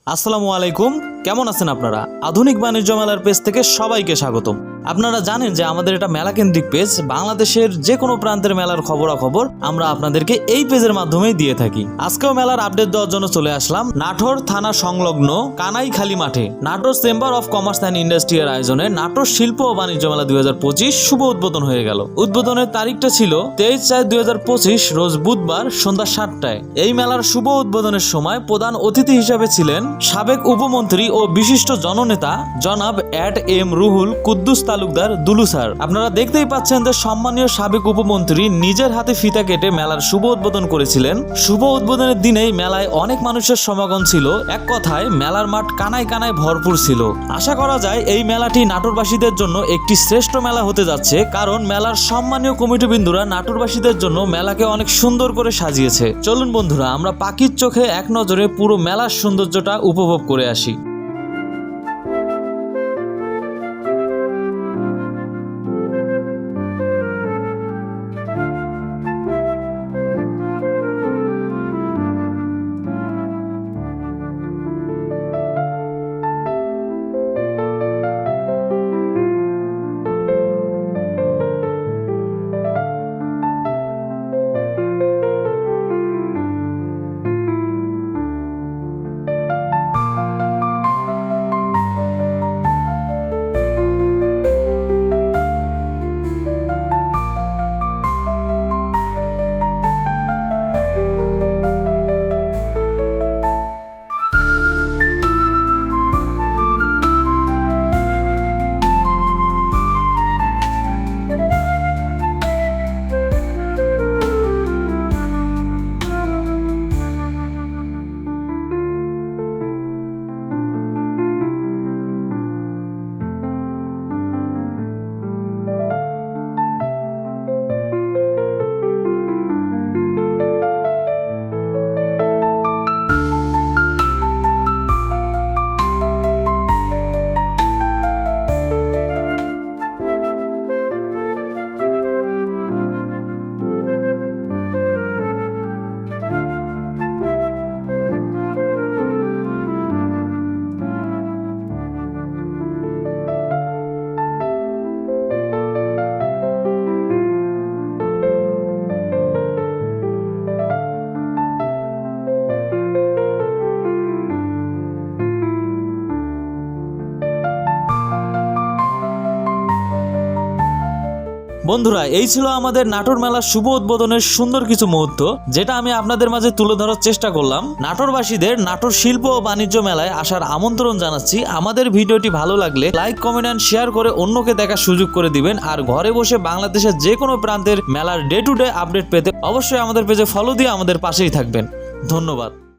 আসসালামু আলাইকুম, কেমন আছেন আপনারা? আধুনিক বাণিজ্য মেলার পেজ থেকে সবাইকে স্বাগতম। আপনারা জানেন যে আমাদের এটা মেলা কেন্দ্রিক পেজ। বাংলাদেশের যে কোনো প্রান্তের মেলার খবরাখবর আমরা আপনাদেরকে এই পেজের মাধ্যমেই দিয়ে থাকি। আজকেও মেলার আপডেট দেওয়ার জন্য চলে আসলাম নাটোর থানা সংলগ্ন কানাইখালী মাঠে। Natore chamber of commerce and industry এর আয়োজনে নাটোর শিল্প ও বাণিজ্য মেলা 2025 শুভ উদ্বোধন হয়ে গেল। উদ্বোধনের তারিখটা ছিল 23/4/2025 রোজ বুধবার সন্ধ্যা 7টায়। এই মেলার শুভ উদ্বোধনের সময় প্রধান অতিথি হিসেবে ছিলেন সাবেক উপমন্ত্রী ও বিশিষ্ট জননেতা জনাব এম রুহুল কুদ্দুস তালুকদার দুলু স্যার। আপনারা দেখতেই পাচ্ছেন যে সম্মানীয় সাবেক উপমন্ত্রী নিজের হাতে ফিতা কেটে মেলার শুভ উদ্বোধন করেছিলেন। শুভ উদ্বোধনের দিনেই মেলায় অনেক মানুষের সমাগম ছিল। এক কথায় মেলার মাঠ কানায় কানায় ভরপুর ছিল। আশা করা যায় এই মেলাটি নাটোরবাসীদের জন্য একটি শ্রেষ্ঠ মেলা হতে যাচ্ছে, কারণ মেলার সম্মানীয় কমিটিবৃন্দরা নাটোরবাসীদের জন্য মেলাকে অনেক সুন্দর করে সাজিয়েছে। চলুন বন্ধুরা, আমরা পাখির চোখে এক নজরে পুরো মেলার সৌন্দর্যটা উপভোগ করে আসি। বন্ধুরা, এই ছিল আমাদের নাটোর মেলার শুভ উদ্বোধনের সুন্দর কিছু মুহূর্ত, যেটা আমি আপনাদের মাঝে তুলে ধরার চেষ্টা করলাম। নাটোরবাসীদের নাটোর শিল্প ও বাণিজ্য মেলায় আসার আমন্ত্রণ জানাচ্ছি। আমাদের ভিডিওটি ভালো লাগলে লাইক, কমেন্ট এন্ড শেয়ার করে অন্যকে দেখার সুযোগ করে দিবেন। আর ঘরে বসে বাংলাদেশের যে কোনো প্রান্তের মেলার ডে টু ডে আপডেট পেতে অবশ্যই আমাদের পেজে ফলো দিয়ে আমাদের পাশেই থাকবেন। ধন্যবাদ।